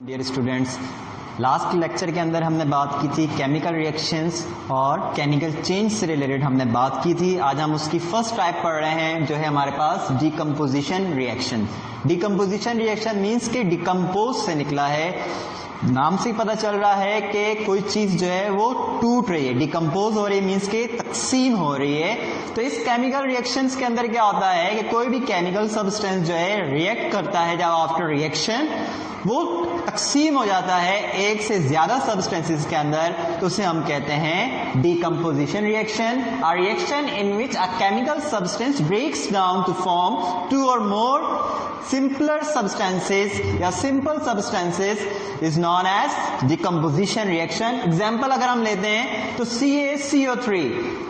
Dear students, last lecture के अंदर हमने बात की थी केमिकल रिएक्शंस और केमिकल चेंज से रिलेटेड हमने बात की थी। आज हम उसकी फर्स्ट टाइप पढ़ रहे हैं जो है हमारे पास decomposition reaction. Decomposition reaction means के डिकम्पोज से निकला है। नाम से पता चल रहा है कि कोई चीज जो है वो टूट रही है, डिकम्पोज हो रही है, मीन्स के तकसीम हो रही है। तो इस केमिकल रिएक्शंस के अंदर क्या होता है कि कोई भी केमिकल सब्सटेंस जो है रिएक्ट करता है, जब आफ्टर रिएक्शन वो तकसीम हो जाता है एक से ज्यादा सब्सटेंसेस के अंदर, तो उसे हम कहते हैं decomposition reaction. A reaction in which a chemical substance breaks down to form two or more simpler substances या simple substances is known as decomposition reaction. Example अगर हम लेते हैं तो CaCO3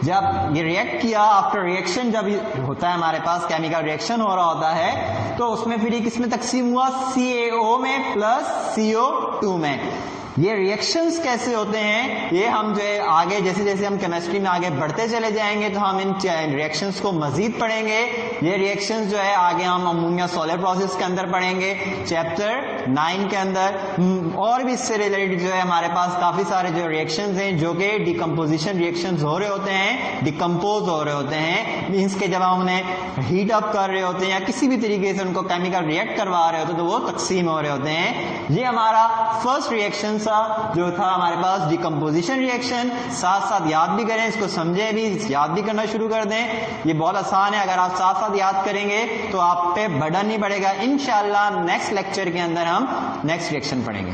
जब ये रिएक्ट किया, आफ्टर रिएक्शन जब होता है हमारे पास केमिकल रिएक्शन हो रहा होता है, तो उसमें फिर ये किसमें तकसीम हुआ, CaO में प्लस CO2 में। ये रिएक्शंस कैसे होते हैं ये हम जो है आगे जैसे जैसे हम केमिस्ट्री में आगे बढ़ते चले जाएंगे तो हम इन रिएक्शंस को मजीद पढ़ेंगे। ये रिएक्शंस जो है आगे हम अमोनिया सॉलिड प्रोसेस के अंदर पढ़ेंगे चैप्टर 9 के अंदर। और भी इससे रिलेटेड जो है हमारे पास काफी सारे जो रिएक्शंस हैं जो कि डिकम्पोजिशन रिएक्शंस हो रहे होते हैं, डिकम्पोज हो रहे होते हैं, मीन्स के जब हम उन्हें हीट अप कर रहे होते हैं या किसी भी तरीके से उनको केमिकल रिएक्ट करवा रहे होते हैं तो वो तकसीम हो रहे होते हैं। ये हमारा फर्स्ट रिएक्शन जो था हमारे पास डिकम्पोजिशन रिएक्शन। साथ साथ याद भी करें, इसको समझें भी, याद भी करना शुरू कर दें। ये बहुत आसान है, अगर आप साथ साथ याद करेंगे तो आप पे बर्डन नहीं पड़ेगा। इंशाल्लाह नेक्स्ट लेक्चर के अंदर हम नेक्स्ट रिएक्शन पढ़ेंगे।